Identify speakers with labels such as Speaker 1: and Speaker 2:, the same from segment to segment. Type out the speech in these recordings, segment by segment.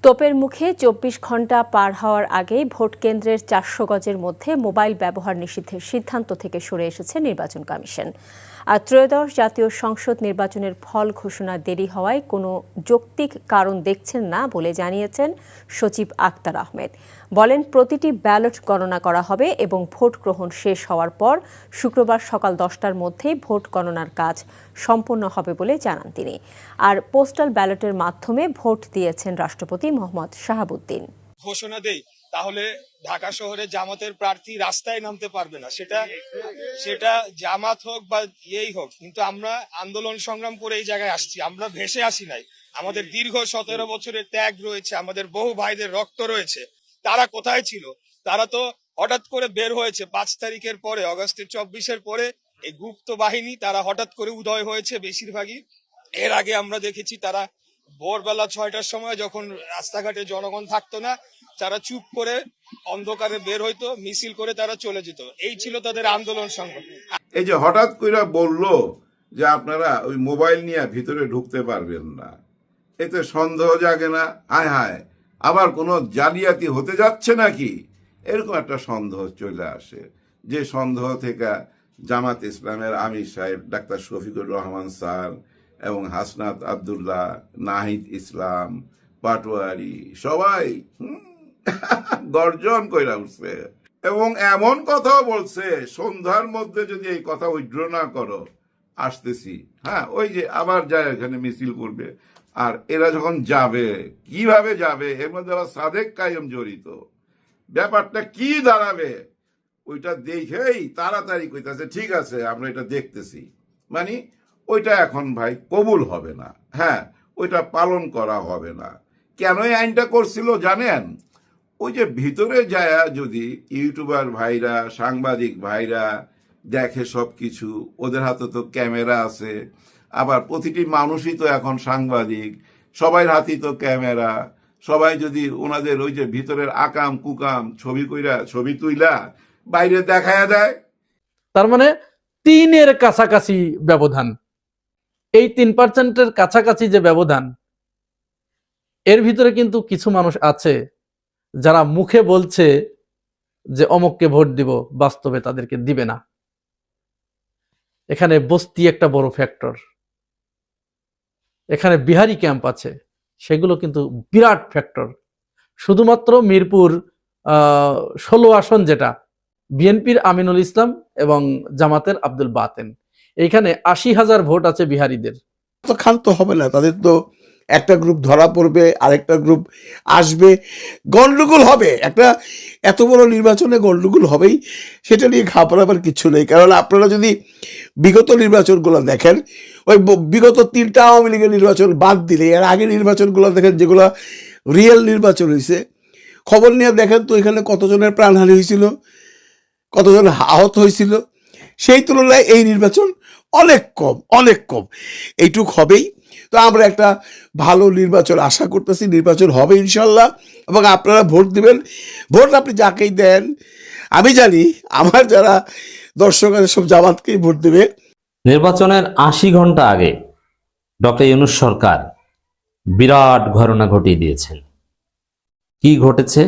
Speaker 1: তোপের মুখে ২৪ ঘণ্টা পার হওয়ার আগেই ভোট কেন্দ্রের ৪০০ গজের মধ্যে মোবাইল ব্যবহার নিষিদ্ধের সিদ্ধান্ত থেকে সরে এসেছে নির্বাচন কমিশন। আর ত্রয়োদশ জাতীয় সংসদ নির্বাচনের ফল ঘোষণা দেরি হওয়ায় কোনো যৌক্তিক কারণ দেখছেন না বলে জানিয়েছেন সচিব আক্তার আহমেদ। বলেন, প্রতিটি ব্যালট গণনা করা হবে এবং ভোট গ্রহণ শেষ হওয়ার পর শুক্রবার সকাল 10টার মধ্যেই ভোট গণনার কাজ সম্পন্ন হবে বলে জানান তিনি। আর পোস্টাল ব্যালটের মাধ্যমে ভোট দিয়েছেন রাষ্ট্রপতি মোহাম্মদ শাহাবুদ্দিন।
Speaker 2: ঘোষণা দেই তাহলে ঢাকা শহরে জামাতের প্রার্থী রাস্তায় নামতে পারবে না, সেটা জামাত হোক বা ইয়েই হোক, কিন্তু আমরা আন্দোলন সংগ্রাম করে এই জায়গায় আসছি, আমরা ভেসে আসি নাই। আমাদের দীর্ঘ 17 বছরের ত্যাগ রয়েছে, আমাদের বহু ভাইদের রক্ত রয়েছে। তারা কোথায় ছিল? তারা তো হঠাৎ করে বের হয়েছে 5 তারিখের পরে, অগস্টের 24-এর পরে এই গুপ্ত বাহিনী তারা হঠাৎ করে উদয় হয়েছে বেশিরভাগই। এর আগে আমরা দেখেছি তারা ভোরবেলা 6টার সময় যখন রাস্তাঘাটে জনগণ থাকতো না, তারা চুপ করে অন্ধকারে বের হইতো, মিছিল করে তারা চলে যেত। এই ছিল তাদের আন্দোলন সংগ্রাম।
Speaker 3: এই যে হঠাৎ করে বললো যে আপনারা ওই মোবাইল নিয়ে ভিতরে ঢুকতে পারবেন না, এতে সন্দেহ জাগে না? হায় হায়, আবার কোনো জালিয়াতি হতে যাচ্ছে নাকি, এরকম একটা সন্দেহ চলে আসে। যে সন্দেহ থেকে জামাত ইসলামের আমির সাহেব ডাক্তার শফিকুর রহমান স্যার এবং হাসনাত আবদুল্লাহ, নাহিদ ইসলাম, পাটোয়ারি সবাই গর্জন কইরা উঠছে এবং এমন কথাও বলছে, সন্ধ্যার মধ্যে যদি এই কথা উইথড্র না করো আসতেছি। হ্যাঁ, ওই যে আবার যায় এখানে মিছিল করবে। আর এরা যখন যাবে, কিভাবে যাবে, এর মধ্যে আবার সাদেক কায়েম জড়িত, ব্যাপারটা কি দাঁড়াবে ওইটা দেখেই তাড়াতাড়ি কইতাছে ঠিক আছে আমরা এটা দেখতেছি। মানে ওইটা এখন ভাই কবুল হবে না। হ্যাঁ, ওইটা পালন করা হবে না। কেন এই আইনটা করছিল জানেন? ওই যে ভিতরে যায় যদি ইউটিউবার ভাইরা, সাংবাদিক ভাইরা দেখে সব কিছু, ওদের হাতে তো ক্যামেরা আছে, আবার প্রতিটি মানুষই তো এখন সাংবাদিক, সবাই হাতেই তো ক্যামেরা। সবাই যদি ওনাদের ওই যে ভিতরের আকাম কুকাম ছবি কইরা ছবি তুইলা বাইরে দেখায়া দেয়,
Speaker 4: তার মানে 3-এর কাছাকাছি ব্যবধান। এই 3%-এর কাছাকাছি যে ব্যবধান, এর ভিতরে কিন্তু কিছু মানুষ আছে যারা মুখে বলছে যে অমুককে ভোট দিব, বাস্তবে তাদেরকে দিবে না। এখানে বস্তি একটা বড় ফ্যাক্টর। এখানে বিহারি ক্যাম্প আছে, সেগুলো কিন্তু বিরাট ফ্যাক্টর। শুধুমাত্র মিরপুর 16 আসন, যেটা বিএনপির আমিনুল ইসলাম এবং জামাতের আব্দুল বাতেন, এইখানে 80,000 ভোট আছে বিহারিদের।
Speaker 5: তো ক্ষান্ত হবে না, তাদের তো একটা গ্রুপ ধরা পড়বে, আরেকটা গ্রুপ আসবে, গন্ডগোল হবে। একটা এত বড় নির্বাচনে গন্ডগোল হবেই, সেটা নিয়ে ঘাবড়াবার কিছু নেই। কারণ আপনারা যদি বিগত নির্বাচনগুলো দেখেন, ওই বিগত 3টা আওয়ামী লীগের নির্বাচন বাদ দিলে এর আগে নির্বাচনগুলো দেখেন, যেগুলো রিয়েল নির্বাচন হয়েছে, খবর নিয়ে দেখেন তো এখানে কতজনের প্রাণহানি হয়েছিল, কতজন আহত হয়েছিল। সেই তুলনায় এই নির্বাচন অনেক কম, অনেক কম। এইটুক হবেই। তো আমরা একটা ভালো নির্বাচন আশা করতেছি, নির্বাচন হবে ইনশাল্লাহ, এবং আপনারা ভোট দিবেন। ভোট আপনি যাকেই দেন, আমি জানি আমার যারা দর্শক আছে সব জামাতকেই ভোট দেবে।
Speaker 6: নির্বাচনের 80 ঘন্টা আগে ডক্টর ইউনূস সরকার বিরাট ঘটনা ঘটিয়ে দিয়েছেন। কি ঘটেছে,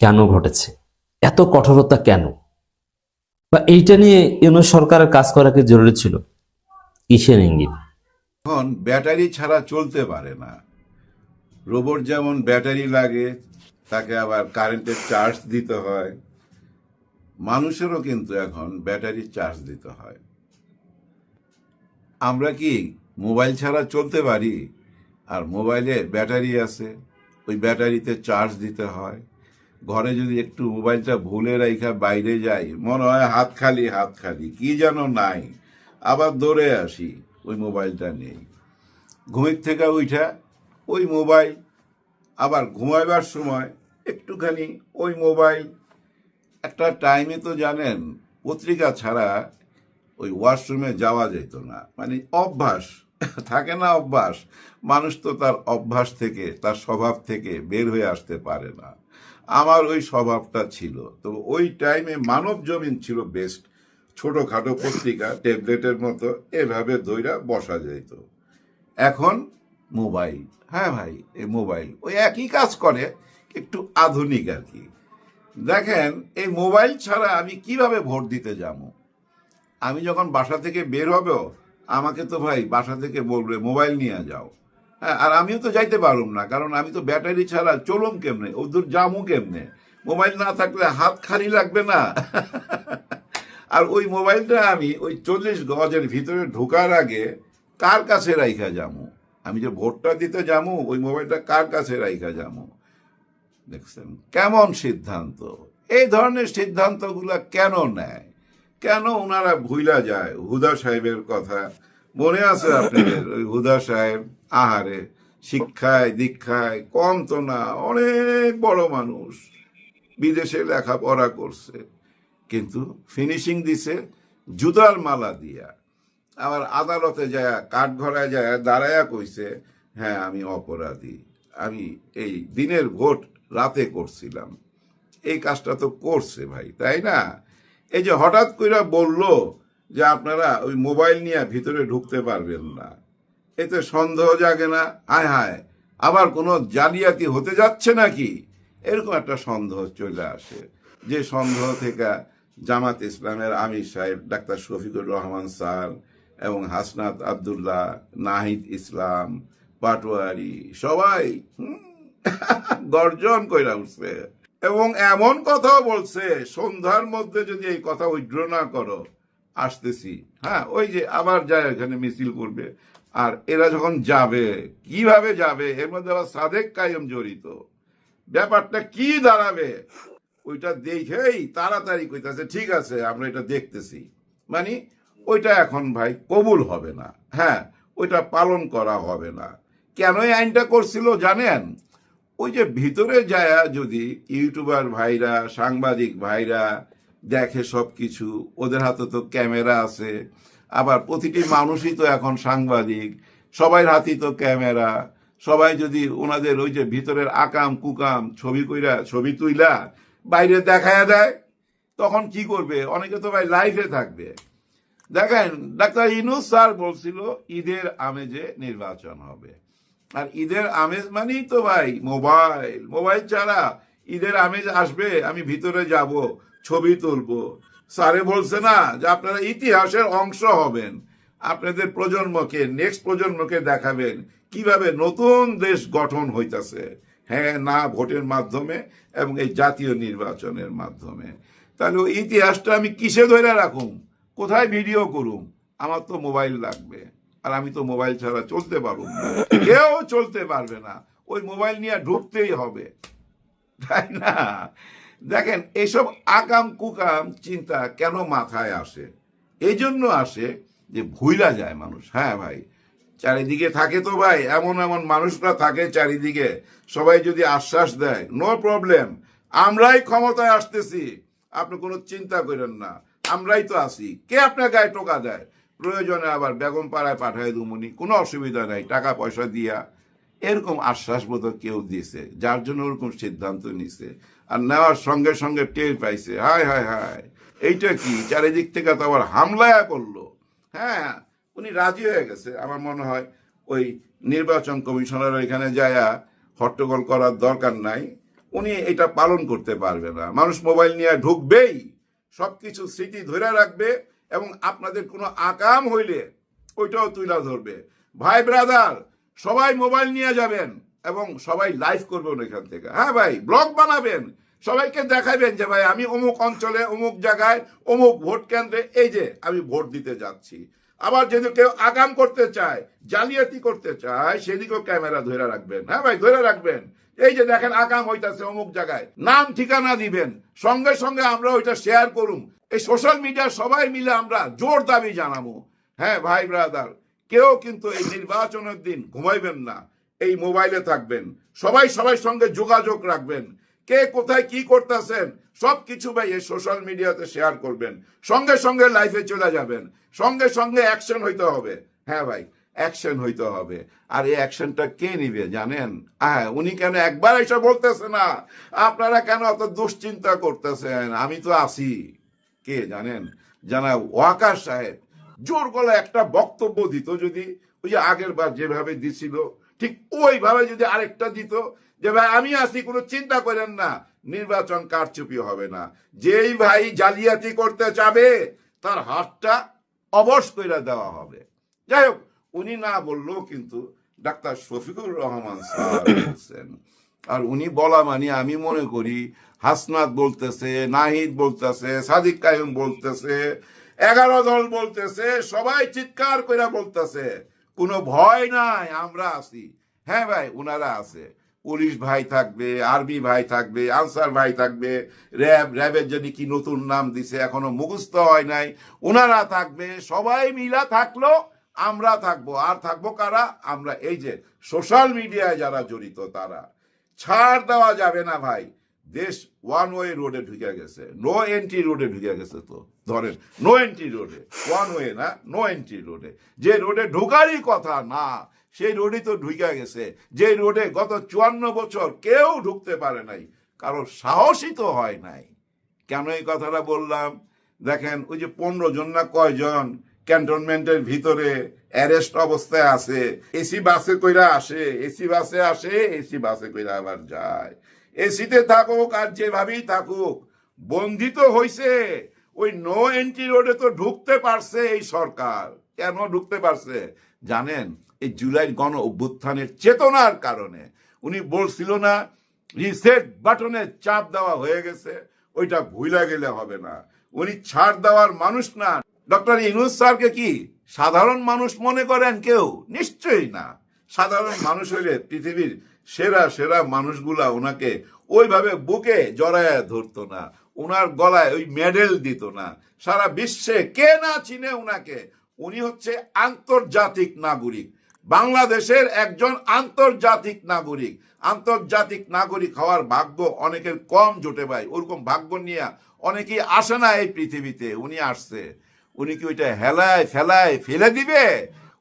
Speaker 6: কেন ঘটেছে, এত কঠোরতা কেন, বা এইটা নিয়ে ইউনূস সরকারের কাজ করা কি জরুরি ছিল? কিসের ইঙ্গিত?
Speaker 3: এখন ব্যাটারি ছাড়া চলতে পারে না। রোবট যেমন ব্যাটারি লাগে, তাকে আবার কারেন্টের চার্জ দিতে হয়, মানুষেরও কিন্তু এখন ব্যাটারি চার্জ দিতে হয়। আমরা কি মোবাইল ছাড়া চলতে পারি? আর মোবাইলে ব্যাটারি আছে, ওই ব্যাটারিতে চার্জ দিতে হয়। ঘরে যদি একটু মোবাইলটা ভুলে রাইখা বাইরে যাই, মনে হয় হাত খালি, হাত খালি, কি যেন নাই, আবার দৌড়ে আসি, ওই মোবাইলটা নেই। ঘুমের থেকে উঠা ওই মোবাইল, আবার ঘুমাইবার সময় একটুখানি ওই মোবাইল। একটা টাইমে তো জানেন পত্রিকা ছাড়া ওই ওয়াশরুমে যাওয়া যেত না। মানে অভ্যাস থাকে না, অভ্যাস। মানুষ তো তার অভ্যাস থেকে, তার স্বভাব থেকে বের হয়ে আসতে পারে না। আমার ওই স্বভাবটা ছিল। তো ওই টাইমে মানব জমিন ছিল বেস্ট, ছোটখাটো পত্রিকা, ট্যাবলেটের মতো, এভাবে ধইরা বসা যেত। এখন মোবাইল হ্যাঁ ভাই, এই মোবাইল ওই একই কাজ করে, একটু আধুনিক আর কি। দেখেন, এই মোবাইল ছাড়া আমি কিভাবে ভোট দিতে যাবো? আমি যখন বাসা থেকে বের হবো, আমাকে তো ভাই বাসা থেকে বলবে মোবাইল নিয়ে যাও। হ্যাঁ, আর আমিও তো যাইতে পারুম না, কারণ আমি তো ব্যাটারি ছাড়া চলুম কেমনে, ওদূর যামু কেমনে? মোবাইল না থাকলে হাত খালি লাগবে না? আর ওই মোবাইলটা আমি ওই 40 গজের ভিতরে ঢোকার আগে কার কাছে রাইখা যামু? আমি যে ভোটটা দিতে যামু, ওই মোবাইলটা কার কাছে রাইখা যামু? দেখছেন কেমন সিদ্ধান্ত? এই ধরনের সিদ্ধান্তগুলা কেন নেয়? কেন ওনারা ভুইলা যায় হুদা সাহেবের কথা? মনে আছে আপনাদের ওই হুদা সাহেব? আহারে, শিক্ষায় দীক্ষায় কম তো না, অনেক বড় মানুষ, বিদেশে লেখাপড়া করছে, কিন্তু ফিনিশিং দিছে জুতার মালা দিয়া। আবার আদালতে যায়, কাঠঘরায় যায় দাঁড়ায়া কইছে, হ্যাঁ আমি অপরাধী, আমি এই দিনের ভোট রাতে করছিলাম। এই কাজটা তো করছে ভাই, তাই না? এই যে হঠাৎ কইরা বললো যে আপনারা ওই মোবাইল নিয়ে ভিতরে ঢুকতে পারবেন না, এতে সন্দেহ জাগে না? হায় হায়, আবার কোনো জালিয়াতি হতে যাচ্ছে নাকি? এরকম একটা সন্দেহ চলে আসে, যে সন্দেহ থেকে জামাত ইসলামের আমির সাহেব ডাক্তার শফিকুর রহমান স্যার এবং হাসনাত আব্দুল্লাহ, নাহিদ ইসলাম, পাটোয়ারি সবাই গর্জন কইরা উঠছে, এবং এমন কথাও বলছে, সন্ধ্যার মধ্যে যদি এই কথা উইথড্র না করো আসতেছি। হ্যাঁ, ওই যে আবার যায় এখানে মিছিল করবে। আর এরা যখন যাবে, কিভাবে যাবে? এর মধ্যে আবার সাদেক কায়েম জড়িত। ব্যাপারটা কি দাঁড়াবে ওইটা দেখেই তাড়াতাড়ি কইতাছে ঠিক আছে আমরা এটা দেখতেছি। মানে ওইটা এখন ভাই কবুল হবে না। হ্যাঁ, ওইটা পালন করা হবে না। কেন এই আইনটা করছিল জানেন? ওই যে ভিতরে যায় যদি ইউটিউবার ভাইরা, সাংবাদিক ভাইরা দেখে সব কিছু, ওদের হাতে তো ক্যামেরা আছে, আবার প্রতিটি মানুষই তো এখন সাংবাদিক, সবাই হাতেই তো ক্যামেরা, সবাই যদি ওনাদের ওই যে ভিতরের আকাম কুকাম ছবি কইরা ছবি তুইলা বাইরে দেখায়া দেয়, তখন কি করবে? অনেকে তো ভাই লাইভে থাকবে। দেখেন, ডাক্তার ইউনূস স্যার বলছিল ঈদের আমেজে নির্বাচন হবে। আর ঈদের আমেজ মানেই তো ভাই মোবাইল। মোবাইল ছাড়া ঈদের আমেজ আসবে? আমি ভিতরে যাব, ছবি তুলবো। স্যারে বলছে না যে আপনারা ইতিহাসের অংশ হবেন, আপনাদের প্রজন্মকে, নেক্সট প্রজন্মকে দেখাবেন কিভাবে নতুন দেশ গঠন হইতাছে। হ্যাঁ, না ভোটের মাধ্যমে এবং এই জাতীয় নির্বাচনের মাধ্যমে। তাহলে ওই ইতিহাসটা আমি কিসে ধরে রাখুম? কোথায় ভিডিও করুম? আমার তো মোবাইল লাগবে, আর আমি তো মোবাইল ছাড়া চলতে পারবো না, কেউ চলতে পারবে না। ওই মোবাইল নিয়ে ঢুকতেই হবে, তাই না? দেখেন, এইসব আকাম কুকাম চিন্তা কেন মাথায় আসে? এই জন্য আসে যে ভুইলা যায় মানুষ। হ্যাঁ ভাই, চারিদিকে থাকে তো ভাই, এমন এমন মানুষরা থাকে চারিদিকে, সবাই যদি আশ্বাস দেয় নো প্রবলেম, আমরাই ক্ষমতায় আসতেছি, আপনি কোনো চিন্তা করেন না, আমরাই তো আছি, কে আপনার গায়ে টোকা দেয়? প্রয়োজনে আবার বেগম পাড়ায় পাঠায় দুমনি, কোনো অসুবিধা নাই, টাকা পয়সা দিয়া। এরকম আশ্বাস বোধ কেউ দিছে, যার জন্য ওরকম সিদ্ধান্ত নিছে। আর নেওয়ার সঙ্গে সঙ্গে টের পাইছে, হায় হায় হায়, এইটা কি? চারিদিক থেকে তো আবার হামলায় পড়লো। হ্যাঁ, উনি রাজি হয়ে গেছে। আমার মনে হয় ওই নির্বাচন কমিশনার এখানে যায়া হট্টগোল করার দরকার নাই, উনি এটা পালন করতে পারবে না। মানুষ মোবাইল নিয়ে ঢুকবেই, সবকিছু স্মৃতি ধরে রাখবে, এবং আপনাদের কোনো আকাম হইলে ওইটাও তুইলা ধরবে। ভাই ব্রাদার, সবাই মোবাইল নিয়ে যাবেন এবং সবাই লাইভ করবেন এখান থেকে। হ্যাঁ ভাই, ব্লগ বানাবেন, সবাইকে দেখাবেন যে ভাই আমি অমুক অঞ্চলে, অমুক জায়গায়, অমুক ভোট কেন্দ্রে এই যে আমি ভোট দিতে যাচ্ছি। আবার যদি কেউ আগাম করতে চায়, জালিয়াতি করতে চায়, সেদিকেও ক্যামেরা ধরে রাখবেন। হ্যাঁ ভাই, ধরে রাখবেন। এই যে দেখেন আকাম হইতাছে অমুক জায়গায়, নাম ঠিকানা দিবেন, সঙ্গে সঙ্গে আমরা ওইটা শেয়ার করুম। এই সোশ্যাল মিডিয়া সবাই মিলে আমরা জোর দাবি জানাবো। হ্যাঁ ভাই ব্রাদার, কেউ কিন্তু এই নির্বাচনের দিন ঘুমাইবেন না, এই মোবাইলে থাকবেন, সবাই সবাই সঙ্গে যোগাযোগ রাখবেন, কে কোথায় কি করতেছেন সবকিছু ভাই এই সোশ্যাল মিডিয়াতে শেয়ার করবেন, সঙ্গে সঙ্গে লাইফে চলে যাবেন, সঙ্গে সঙ্গে অ্যাকশন হইতে হবে। হ্যাঁ ভাই, অ্যাকশন হইতে হবে। আর এই অ্যাকশনটা কে নিবে জানেন? হ্যাঁ, উনি কেন একবার এসে বলতেছে না? আপনারা কেন অত দুশ্চিন্তা করতেছেন? আমি তো আছি। কে জানেন? জানা ওয়াকার সাহেব জোর গলা একটা বক্তব্য দিত, যদি ওই যে আগের বার যেভাবে দিছিল ঠিক ওইভাবে যদি আরেকটা দিত যে ভাই আমি আছি, কোনো চিন্তা করেন না, নির্বাচন কারচুপি হবে না, যেই ভাই জালিয়াতি করতে চাবে তার হাতটা অবশ করে দেওয়া হবে। যাই হোক, উনি না বললেও কিন্তু ডাক্তার শফিকুর রহমান স্যার বলছেন, আর উনি বলা মানে আমি মনে করি হাসনাত বলতেছে, নাহিদ বলতেছে, সাদিক কায়ুম বলতেছে, 11 দল বলতেছে, সবাই চিৎকার করে বলতেছে কোনো ভয় নাই, আমরা আছি। হ্যাঁ ভাই, উনারা আছে, পুলিশ ভাই থাকবে, আর্মি ভাই থাকবে, আনসার ভাই থাকবে, র্যাবের যদি কি নতুন নাম দিছে এখনো মুখস্থ হয় নাই, উনারা থাকবে, সবাই মিলা থাকলো, আমরা থাকবো। আর থাকবো কারা? আমরা এই যে সোশ্যাল মিডিয়ায় যারা জড়িত তারা। ছাড় দেওয়া যাবে না ভাই, দেশ ওয়ান ওয়ে রোডে ঢুকে গেছে, নো এন্ট্রি রোডে ঢুকে গেছে। তো ধরেন নো এন্ট্রি রোডে, ওয়ান ওয়ে না, নো এন্ট্রি রোডে, যে রোডে ঢোকারই কথা না সেই রোডই তো ঢুকে গেছে, যে রোডে গত 54 বছর কেউ ঢুকতে পারে নাই, কারোর সাহসই তো হয় নাই। কেন এই কথাটা বললাম? দেখেন ওই যে 15 জন না কয়জন ক্যান্টনমেন্টের ভিতরে অ্যারেস্ট অবস্থায় আছে, এসি বাসে কইরা আসে, এসি বাসে আসে, এসি বাসে কইরা আবার যায়, এসিতে থাকুক আর যেভাবেই থাকুক, বন্দি তো হইছে। ওই নো এন্ট্রি রোডে তো ঢুকতে পারছে এই সরকার। কেন ঢুকতে পারছে জানেন? এই জুলাইয়ের গণ অভ্যুত্থানের চেতনার কারণে। উনি বলছিল না রিসেট বাটনে চাপ দেওয়া হয়ে গেছে, ওইটা ভুলে গেলে হবে না। উনি ছাড় দেওয়ার মানুষ না। ডক্টর ইউনূস স্যারকে কি সাধারণ মানুষ মনে করেন কেউ? নিশ্চয়ই না। সাধারণ মানুষ হইলে পৃথিবীর সেরা সেরা মানুষগুলা ওনাকে ওইভাবে বুকে জড়ায় ধরতো না, ওনার গলায় ওই মেডেল দিত না। সারা বিশ্বে কে না চিনে উনাকে। উনি হচ্ছে আন্তর্জাতিক নাগরিক, বাংলাদেশের একজন আন্তর্জাতিক নাগরিক। আন্তর্জাতিক নাগরিক হওয়ার ভাগ্য অনেকের কম জোটে ভাই, ওরকম ভাগ্য নিয়ে অনেকেই আসে না এই পৃথিবীতে। উনি আসছে, উনি কি ওইটা হেলায় ফেলায় ফেলে দিবে?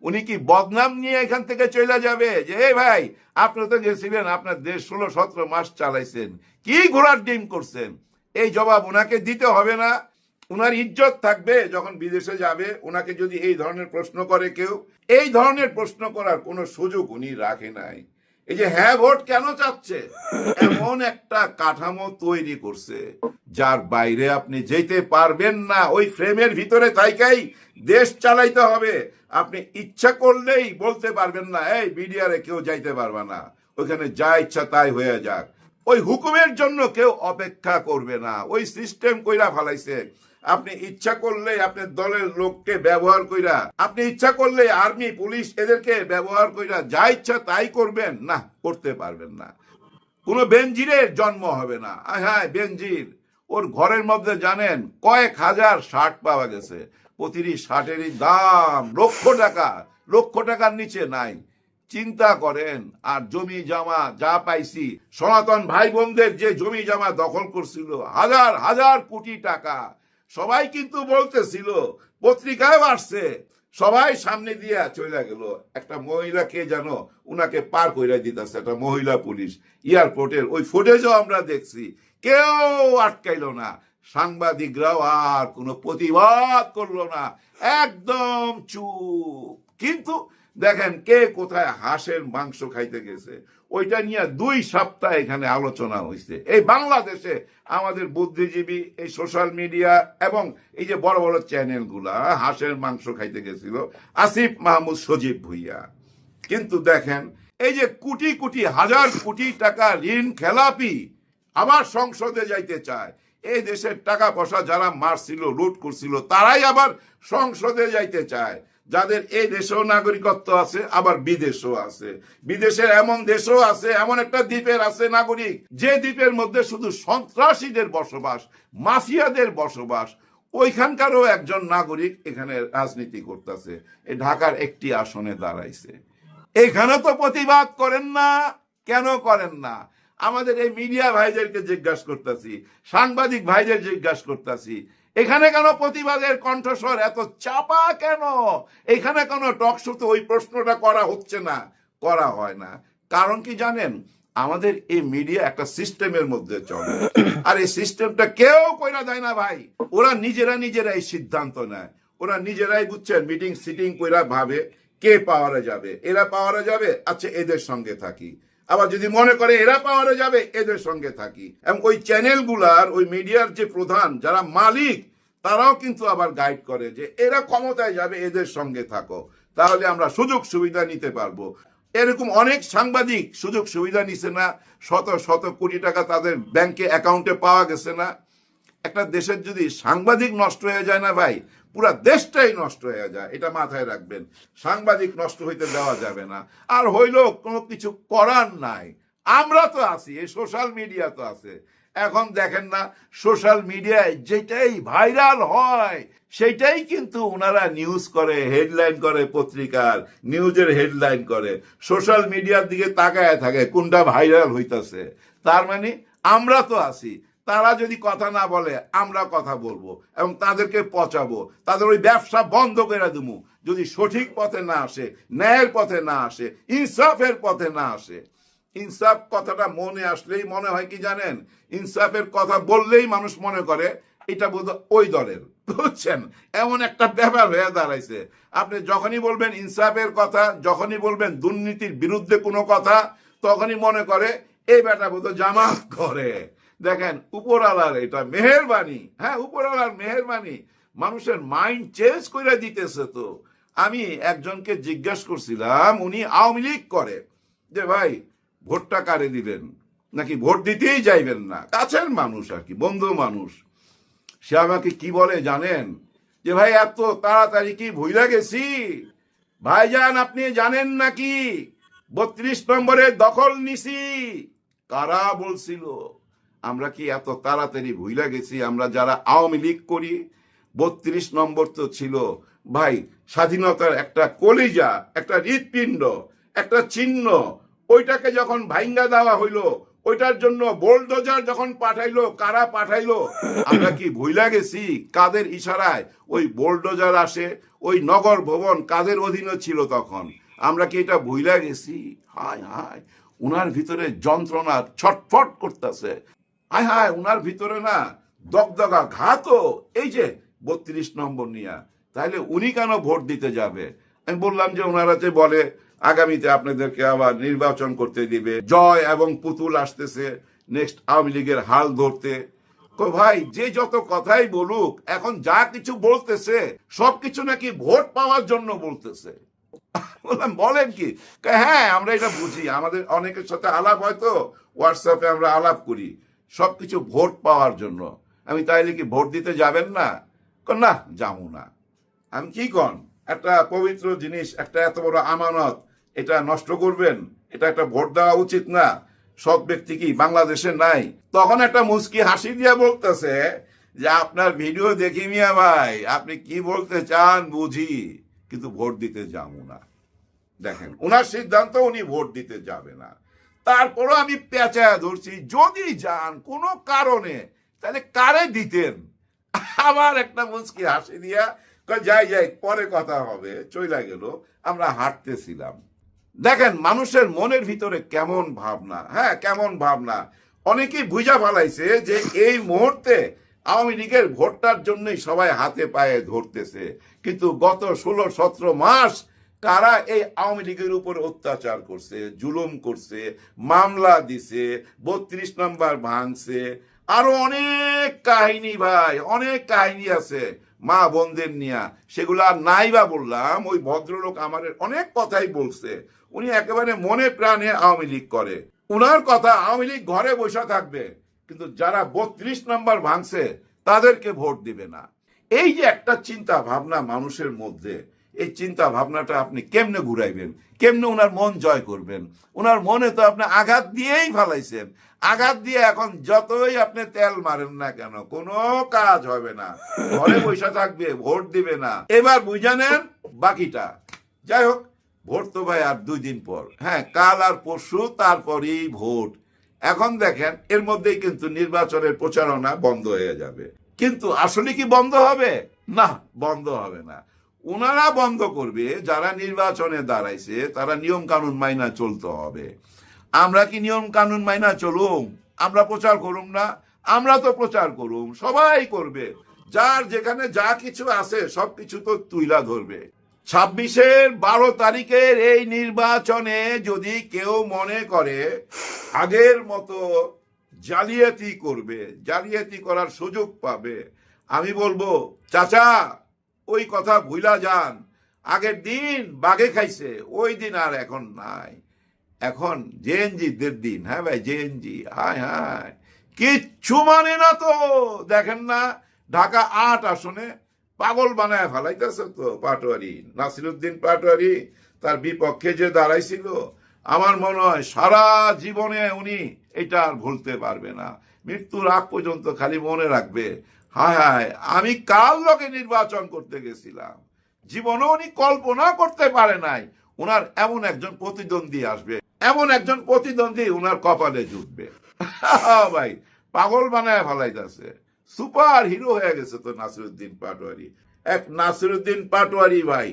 Speaker 3: উনি কি বদনাম নিয়ে এখান থেকে চলে যাবে যে এই ভাই আপনি তো গেছিলেন, আপনার দেশ 16-17 মাস চালাইছেন, কি ঘোড়ার ডিম করছেন? এই জবাব উনাকে দিতে হবে না? উনার ইজ্জত থাকবে যখন বিদেশে যাবে, উনাকে যদি এই ধরনের প্রশ্ন করে কেউ, এই ধরনের প্রশ্ন করার কোনো সুযোগ উনি রাখে নাই। এই যে হ্যাঁ ভোট কেন চাচ্ছে, এমন একটা কাঠামো তৈরি করছে যার বাইরে আপনি যেতে পারবেন না। ওই ফ্রেমের ভিতরে থাইকাই দেশ চালাইতে হবে। আপনি ইচ্ছা করলেই বলতে পারবেন না এই বিডিআরে কেউ যাইতে পারবে না, ওইখানে যা ইচ্ছা তাই হয়ে যাক। ওই হুকুমের জন্য কেউ অপেক্ষা করবে না, ওই সিস্টেম কইরা ফেলাইছে। আপনি ইচ্ছা করলে আপনার দলের লোককে ব্যবহার কইরা, আপনি ইচ্ছা করলে আর্মি পুলিশ এদেরকে ব্যবহার কইরা যা ইচ্ছা তাই করবেন না, করতে পারবেন না। কোনো বেনজিরের জন্ম হবে না। হ্যাঁ, বেনজির, ওর ঘরের মধ্যে জানেন কয়েক হাজার শার্ট পাওয়া গেছে, প্রতিটি শার্টেরই দাম লক্ষ টাকার নিচে নাই। চিন্তা করেন। আর জমি জমা যা পাইছি, সনাতন ভাই বোনদের যে জমি জমা দখল করছিল, হাজার হাজার কোটি টাকা। সবাই কিন্তু বলতেছিল, পত্রিকায় আসছে, সবাই সামনে দিয়ে চলে গেল। একটা মহিলাকে যেন উনাকে পার কইরা দিতেছে, একটা মহিলা পুলিশ এয়ারপোর্টের, ওই ফুটেজও আমরা দেখছি, কেউ আটকাইলো না। সাংবাদিকরাও আর কোনো প্রতিবাদ করলো না, একদম চুপ। কিন্তু দেখেন কে কোথায় হাঁসের মাংস খাইতে গেছে, ওইটা নিয়ে 2 সপ্তাহ এখানে আলোচনা হয়েছে। এই বাংলাদেশে আমাদের বুদ্ধিজীবী, এই সোশ্যাল মিডিয়া এবং এই যে বড় বড় চ্যানেলগুলা হাঁসের মাংস খাইতে গেছিল আসিফ মাহমুদ, সজীব ভুইয়া। কিন্তু দেখেন এই যে কোটি কোটি হাজার কোটি টাকা ঋণ খেলাপি আবার সংসদে যাইতে চায়। এই দেশের টাকা পয়সা যারা মারছিল, লুট করছিল, তারাই আবার সংসদে যাইতে চায়। যাদের এই দেশেও নাগরিকত্ব আছে, আবার বিদেশও আছে। বিদেশের এমন দেশও আছে, এমন একটা দ্বীপের আছে নাগরিক, যে দ্বীপের মধ্যে শুধু সন্ত্রাসীদের বসবাস, মাফিয়াদের বসবাস। ওইখানকারও একজন নাগরিক এখানে রাজনীতি করতেছে, এই ঢাকার একটি আসনে দাঁড়াইছে। এখানে তো প্রতিবাদ করেন না, কেন করেন না? আমাদের এই মিডিয়া ভাইদেরকে জিজ্ঞাসা করতেছি, সাংবাদিক ভাইদের জিজ্ঞাসা করতেছি, এখানে কেন প্রতিবাদের কণ্ঠস্বর এত চাপা কেন? এখানে কেন টকশোতে ওই প্রশ্নটা করা হচ্ছে না, করা হয় না? কারণ কি জানেন? আমাদের এই মিডিয়া একটা সিস্টেমের মধ্যে চলে, আর এই সিস্টেমটা কেউ কইরা দেয় না ভাই। ওরা নিজেরাই সিদ্ধান্ত নেয়, ওরা নিজেরাই বুঝছেন মিটিং সিটিং কইরা ভাবে কে পাওয়ারে যাবে, এরা পাওয়ারে যাবে, আচ্ছা এদের সঙ্গে থাকি। আবার যদি মনে করে এরা পাওয়ারে যাবে, এদের সঙ্গে থাকি। এবং ওই চ্যানেলগুলার, ওই মিডিয়ার যে প্রধান যারা মালিক, তারাও কিন্তু আবার গাইড করে যে এরা ক্ষমতায় যাবে, এদের সঙ্গে থাকো, তাহলে আমরা সুযোগ সুবিধা নিতে পারবো। এরকম অনেক সাংবাদিক সুযোগ সুবিধা নিছে না, শত শত কোটি টাকা তাদের ব্যাংকে অ্যাকাউন্টে পাওয়া গেছে না। একটা দেশের যদি সাংবাদিক নষ্ট হয়ে যায় না ভাই, পুরা দেশটাই নষ্ট হয়ে যায়, এটা মাথায় রাখবেন। সাংবাদিক নষ্ট হইতে দেওয়া যাবে না। আর হইল কোনো কিছু করার নাই, আমরা তো আছি, এই সোশ্যাল মিডিয়া তো আছে। এখন দেখেন না, সোশ্যাল মিডিয়ায় যেটাই ভাইরাল হয় সেটাই কিন্তু ওনারা নিউজ করে, হেডলাইন করে, পত্রিকার নিউজের হেডলাইন করে, সোশ্যাল মিডিয়ার দিকে তাকায় থাকে কোনটা ভাইরাল হইতাছে। তার মানে আমরা তো আছি, তারা যদি কথা না বলে আমরা কথা বলবো এবং তাদেরকে পচাবো, তাদের ওই ব্যবসা বন্ধ করে দেবো যদি সঠিক পথে না আসে, ন্যায়ের পথে না আসে, ইনসাফের পথে না আসে। ইনসাফ কথাটা মনে আসলেই মনে হয় কি জানেন, ইনসাফের কথা বললেই মানুষ মনে করে এটা বোধহয় ওই দলের, বুঝছেন? এমন একটা ব্যাপার হয়ে দাঁড়াইছে। আপনি যখনই বলবেন ইনসাফের কথা, যখনই বলবেন দুর্নীতির বিরুদ্ধে কোনো কথা, তখনই মনে করে এই বেটা বোধহয় জামাত করে। দেখেন উপরওয়ালার এটা মেহেরবানি, হ্যাঁ উপরওয়ালার মেহেরবানি, মানুষের মাইন্ড চেঞ্জ করে দিতেছে। তো আমি একজনকে জিজ্ঞাসা করছিলাম, উনি আওয়ামী লীগ করে, যে ভাই ভোটটা কারে দিবেন, নাকি ভোট দিতেই যাইবেন না, কাছের মানুষ আর কি, বন্ধু মানুষ। সে আমাকে কি বলে জানেন, যে ভাই এত তাড়াতাড়ি কি ভুইলা গেছি, ভাইজান আপনি জানেন নাকি 32 নম্বরের দখল নিছি। কারা বলছিল? আমরা কি এত তাড়াতাড়ি ভুইলা গেছি? আমরা যারা আওয়ামী লীগ করি, 32 নম্বর তো ছিল ভাই স্বাধীনতার একটা কলিজা, একটা হৃৎপিণ্ড, একটা চিহ্ন। ওইটাকে যখন ভাঙ্গা দেওয়া হইলো, ওইটার জন্য বোলডোজার যখন পাঠাইলো, কারা পাঠাইলো? আমরা কি ভুইলা গেছি কাদের ইশারায় ওই বোলডোজার আসে? ওই নগর ভবন কাদের অধীনে ছিল তখন? আমরা কি এটা ভুইলা গেছি? হায় হায়, উনার ভিতরে যন্ত্রণা ছটফট করতেছে। হায় হায়, উনার ভিতরে না দগদগা ঘাত, এই যে 32 নম্বর নিয়া। তাহলে উনি কেন ভোট দিতে যাবে? আমি বললাম যে ওনারা যে বলে আগামীতে আপনাদেরকে আবার নির্বাচন করতে দিবে, জয় এবং পুতুল আসতেছে নেক্সট আওয়ামী লীগের হাল ধরতে। তো ভাই যে যত কথাই বলুক, এখন যা কিছু বলতেছে সবকিছু নাকি ভোট পাওয়ার জন্য বলতেছে। বললাম বলেন কি? হ্যাঁ আমরা এটা বুঝি, আমাদের অনেকের সাথে আলাপ হয়তো হোয়াটসঅ্যাপে আমরা আলাপ করি, সবকিছু ভোট পাওয়ার জন্য। আমি তাইলে কি ভোট দিতে যাবেন না? না যাবো না। আমি কি কন, একটা পবিত্র জিনিস, একটা এত বড় আমানত, এটা নষ্ট করবেন? এটা একটা ভোট দেওয়া উচিত না? সৎ ব্যক্তি কি বাংলাদেশে নাই? তখন একটা মুস্কি হাসি দিয়ে বলতেছে যে আপনার ভিডিও দেখি মিয়া ভাই, আপনি কি বলতে চান বুঝি, কিন্তু ভোট দিতে যাবো না। দেখেন ওনার সিদ্ধান্ত, উনি ভোট দিতে যাবে না। তারপরও আমি পেঁচায়া ধরছি, যদি যান কোনো কারণে, তাহলে কারে দিতেন? আবার একটা মুস্কি হাসি দিয়া যাই যাই পরে কথা হবে, চইলা গেল। আমরা হাঁটতেছিলাম, দেখেন মানুষের মনের ভিতরে কেমন ভাবনা, হ্যাঁ কেমন ভাবনা। অনেকেই বুঝা ফেলাইছে যে এই মুহূর্তে আওয়ামী লীগের ভোটটার জন্যই সবাই হাতে পায়ে ধরতেছে, কিন্তু গত 16-17 মাস কারা এই আওয়ামী লীগের উপর অত্যাচার করছে, জুলুম করছে, মামলা দিছে, 32 নম্বর ভাঙছে, আরো অনেক কাহিনী ভাই, অনেক কাহিনী আছে মা বোনদের নিয়া, সেগুলো আর নাই বা বললাম। ওই ভদ্রলোক আমার অনেক কথাই বলছে, উনি একেবারে মনে প্রাণে আওয়ামী লীগ করে। উনার কথা, আওয়ামী লীগ ঘরে বসে থাকবে, কিন্তু যারা 32 নম্বর ভাঙছে তাদেরকে ভোট দিবে না। এই যে একটা চিন্তা ভাবনা মানুষের মধ্যে, এই চিন্তা ভাবনাটা আপনি কেমনে ঘুরাইবেন, কেমনে ওনার মন জয় করবেন? ওনার মনে তো আপনি আঘাত দিয়েই ফেলাইছেন। আঘাত দিয়ে এখন যতই আপনি তেল মারেন না কেন, কোনো কাজ হবে না, ঘরে বসে থাকবে, ভোট দিবে না। এবার বুঝে নেন বাকিটা। যাই হোক, ভোট তো ভাই আর 2 দিন পর, হ্যাঁ কাল আর পরশু, তারপরেই ভোট। এখন দেখেন এর মধ্যেই কিন্তু নির্বাচনের প্রচারণা বন্ধ হয়ে যাবে। কিন্তু আসলে কি বন্ধ হবে? না, বন্ধ হবে না। ওনারা বন্ধ করবে যারা নির্বাচনে দাঁড়াইছে, তারা নিয়ম কানুন মাইনা চলতে হবে। আমরা কি নিয়ম কানুন মাইনা চলুম? আমরা প্রচার করুম না? আমরা তো প্রচার করুম, সবাই করবে, যার যেখানে যা কিছু আছে সবকিছু তো তুইলা ধরবে। 26/12 এই নির্বাচনে যদি কেউ মনে করে আগের মতো জালিয়াতি করবে, জালিয়াতি করার সুযোগ পাবে, আমি বলবো চাচা ওই কথা ভুলা যান। আগের দিন বাঘে খাইছে, ওই দিন আর এখন নাই। এখন জেএনজিদের দিন। হ্যাঁ ভাই, জেএনজি, হায় হায়, কিচ্ছু মানে না তো। দেখেন না, ঢাকা 8 আসনে পাগল বানায় ফেলাইতেছে তো পাটোয়ারি, নাসিরউদ্দিন পাটোয়ারি তার বিপক্ষে যে দাঁড়াইছিল, আমার মনে হয় সারা জীবনে উনি এটা আর ভুলতে পারবে না। মৃত্যুর আগ পর্যন্ত খালি মনে রাখবে, হায় হায় আমি কার লগে নির্বাচন করতে গেছিলাম। জীবনে উনি কল্পনা করতে পারে নাই উনার এমন একজন প্রতিদ্বন্দ্বী আসবে, এমন একজন প্রতিদ্বন্দ্বী উনার কপালে জুটবে। ভাই পাগল বানায় ফেলাইতেছে, সুপার হিরো হয়ে গেছে তো নাসিরউদ্দিন পাটোয়ারি। এক নাসিরউদ্দিন পাটোয়ারি ভাই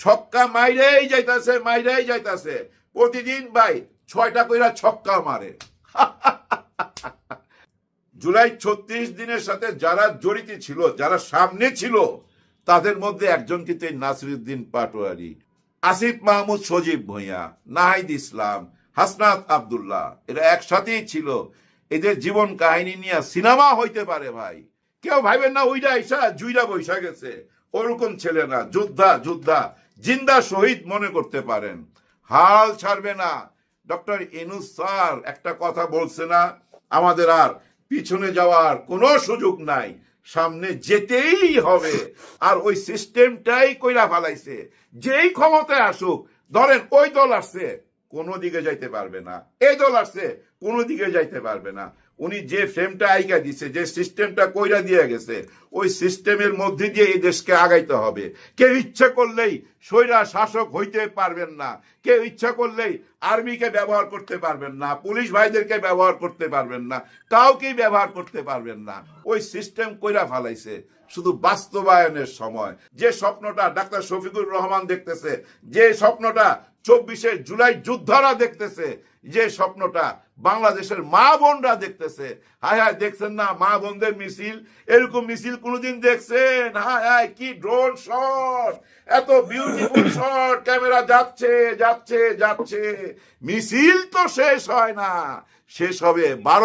Speaker 3: ছক্কা মাইরেই যাইতাছে, মাইরেই যাইতাছে, প্রতিদিন ভাই 6টা কইরা ছক্কা মারে। জুলাই 36 দিনের সাথে যারা জড়িত ছিল, যারা সামনে ছিল, তাদের মধ্যে একজন কিন্তু নাসিরউদ্দিন পাটোয়ারি। আসিফ মাহমুদ, সজীব ভুঁইয়া, নাহিদ ইসলাম, হাসনাত আব্দুল্লাহ, এরা একসাথেই ছিল। এদের জীবন কাহিনী নিয়ে সিনেমা হইতে পারে ভাই। কেউ ভাইবেন না ওইটা আইসা জুইরা বৈশা গেছে, ওরকম ছেলে না। যোদ্ধা যোদ্ধা, জিন্দা শহীদ মনে করতে পারেন। হাল ছাড়বে না। ডক্টর ইউনূস স্যার একটা কথা বলছে না, আমাদের আর পিছনে যাওয়ার কোনো সুযোগ নাই, সামনে যেতেই হবে। আর ওই সিস্টেমটাই কইরা ফেলাইছে, যেই ক্ষমতায় আসুক, ধরেন ওই দল আসছে কোনো দিকে যাইতে পারবে না, এই দল আসছে কোনো দিকে যাইতে পারবে না। উনি যে ফ্রেমটা আইকা দিছে, যে সিস্টেমটা কইরা দিয়ে গেছে, ওই সিস্টেমের মধ্যে দিয়ে এই দেশকে আগাইতে হবে। কেউ ইচ্ছা করলেই স্বৈরা শাসক হইতে পারবেন না, কেউ ইচ্ছা করলেই আর্মিকে ব্যবহার করতে পারবেন না, পুলিশ ভাইদেরকে ব্যবহার করতে পারবেন না, কাউকেই ব্যবহার করতে পারবেন না। ওই সিস্টেম কইরা ফেলাইছে, শুধু বাস্তবায়নের সময়। যে স্বপ্নটা ডাক্তার শফিকুর রহমান দেখতেছে, যে স্বপ্নটা 24শে জুলাই যোদ্ধারা দেখতেছে, যে স্বপ্নটা বাংলাদেশের মা বোনরা দেখতেছে, হায় হায় দেখছেন না মা বোনদের মিছিল, এরকম মিছিল কোনোদিন দেখছেন? হায় হায় কি ড্রোন শট, এত বিউটিফুল শট, ক্যামেরা যাচ্ছে যাচ্ছে যাচ্ছে, মিছিল তো শেষ হয় না, শেষ হবে 12